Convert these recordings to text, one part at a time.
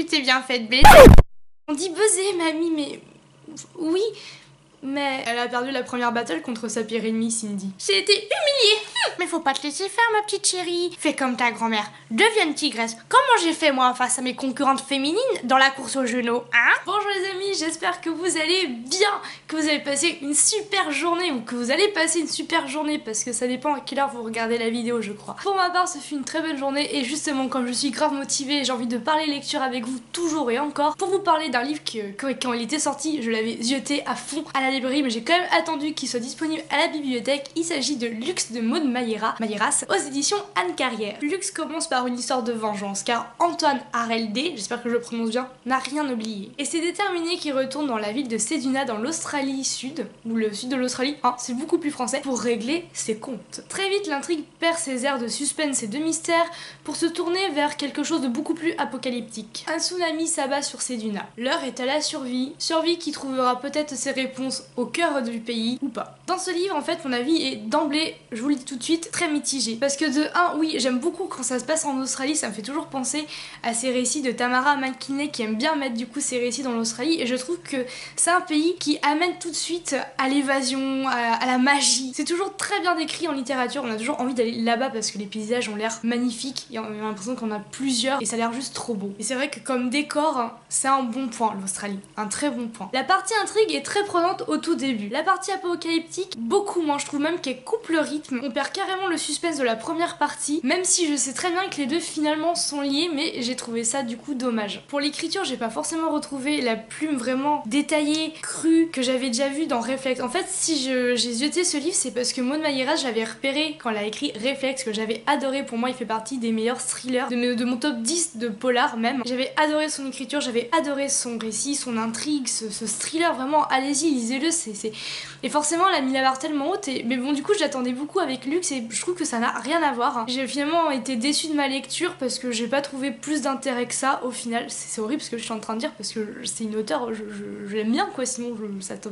tu t'es bien fait de baiser. On dit buzzer, mamie, mais... Oui, mais... Elle a perdu la première battle contre sa pire ennemie, Cindy. J'ai été humiliée. Mais faut pas te laisser faire, ma petite chérie. Fais comme ta grand-mère. Deviens une tigresse. Comment j'ai fait, moi, face à mes concurrentes féminines dans la course aux genoux, hein? Bonjour les amis, j'espère que vous allez bien, que vous avez passé une super journée, ou que vous allez passer une super journée, parce que ça dépend à quelle heure vous regardez la vidéo, je crois. Pour ma part, ce fut une très bonne journée, et justement, comme je suis grave motivée, j'ai envie de parler lecture avec vous, toujours et encore, pour vous parler d'un livre que, quand il était sorti, je l'avais zioté à fond à la librairie, mais j'ai quand même attendu qu'il soit disponible à la bibliothèque. Il s'agit de Lux de Maud Mayeras aux éditions Anne Carrière. Lux commence par une histoire de vengeance, car Antoine Arelde, j'espère que je le prononce bien, n'a rien oublié. Et c'est déterminé qu'il retourne dans la ville de Ceduna dans l'Australie Sud, ou le sud de l'Australie, hein, c'est beaucoup plus français, pour régler ses comptes. Très vite, l'intrigue perd ses airs de suspense et de mystère pour se tourner vers quelque chose de beaucoup plus apocalyptique. Un tsunami s'abat sur Ceduna. L'heure est à la survie, survie qui trouvera peut-être ses réponses au cœur du pays, ou pas. Dans ce livre, en fait, mon avis est d'emblée, je vous le dis tout de suite, très mitigé. Parce que de 1, oui, j'aime beaucoup quand ça se passe en Australie, ça me fait toujours penser à ces récits de Tamara McKinney qui aime bien mettre du coup ces récits dans l'Australie, et je trouve que c'est un pays qui amène tout de suite à l'évasion, à la magie. C'est toujours très bien décrit en littérature, on a toujours envie d'aller là-bas parce que les paysages ont l'air magnifiques, et on a l'impression qu'on a plusieurs, et ça a l'air juste trop beau. Et c'est vrai que comme décor, hein, c'est un bon point l'Australie, un très bon point. La partie intrigue est très prenante au tout début. La partie apocalyptique, beaucoup moins, je trouve même qu'elle coupe le rythme. On perd carrément le suspense de la première partie, même si je sais très bien que les deux finalement sont liés, mais j'ai trouvé ça du coup dommage. Pour l'écriture, j'ai pas forcément retrouvé la plume vraiment détaillée, crue, que j'avais déjà vue dans Réflexe. En fait, si j'ai zioté ce livre, c'est parce que Maud Mayeras, j'avais repéré quand elle a écrit Réflexe, que j'avais adoré. Pour moi, il fait partie des meilleurs thrillers, de mon top 10 de polar même. J'avais adoré son écriture, j'avais adoré son récit, son intrigue, ce thriller, vraiment, allez-y, lisez-le, Et forcément, elle a mis la barre tellement haute, mais bon, du coup, j'attendais beaucoup avec Lux, et je trouve que ça n'a rien à voir. Hein. J'ai finalement été déçue de ma lecture, parce que j'ai pas trouvé plus d'intérêt que ça, au final. C'est horrible ce que je suis en train de dire, parce que c'est une auteure, je l'aime bien, quoi, sinon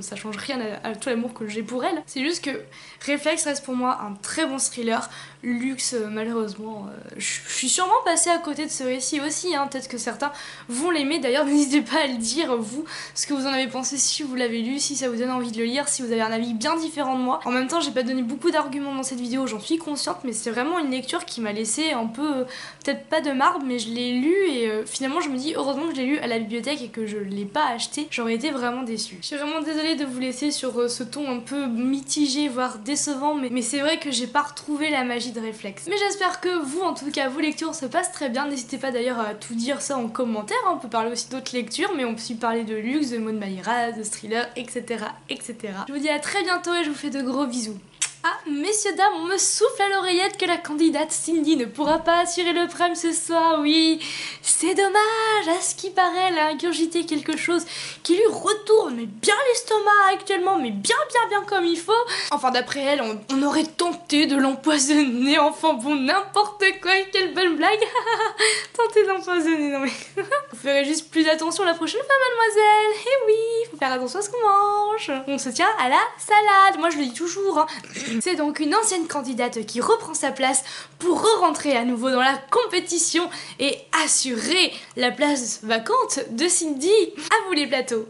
ça change rien à tout l'amour que j'ai pour elle. C'est juste que Réflexe reste pour moi un très bon thriller. Lux, malheureusement, je suis sûrement passée à côté de ce récit aussi, hein. Peut-être que certains vont l'aimer, d'ailleurs n'hésitez pas à le dire, vous, ce que vous en avez pensé, si vous l'avez lu, si ça vous donne envie de le lire, si vous avez un avis bien différent de moi. En même temps, j'ai pas donné beaucoup d'arguments dans cette vidéo, j'en suis consciente, mais c'est vraiment une lecture qui m'a laissé un peu, peut-être pas de marbre, mais je l'ai lu, et finalement je me dis heureusement que je l'ai lu à la bibliothèque et que je l'ai pas acheté, j'aurais été vraiment déçue. Je suis vraiment désolée de vous laisser sur ce ton un peu mitigé, voire décevant, mais c'est vrai que j'ai pas retrouvé la magie de Réflexe. Mais j'espère que vous, en tout cas, vos lectures se passent très bien. N'hésitez pas d'ailleurs à tout dire ça en commentaire, hein. On peut parler aussi d'autres lectures, mais on peut aussi parler de Lux, de Maud Mayeras, de thriller, etc., etc. Je vous dis à très bientôt et je vous fais de gros bisous. Ah, messieurs, dames, on me souffle à l'oreillette que la candidate Cindy ne pourra pas assurer le prime ce soir, oui. C'est dommage, à ce qui paraît, elle a ingurgité quelque chose qui lui retourne mais bien l'estomac actuellement, mais bien comme il faut. Enfin, d'après elle, on aurait tenté de l'empoisonner, enfin bon, n'importe quoi, quelle bonne blague. Tenter d'empoisonner, non mais... Vous ferez juste plus attention la prochaine fois, mademoiselle. Eh oui, faut faire attention à ce qu'on mange. On se tient à la salade, moi je le dis toujours, hein. C'est donc une ancienne candidate qui reprend sa place pour re-rentrer à nouveau dans la compétition et assurer la place vacante de Cindy. À vous les plateaux.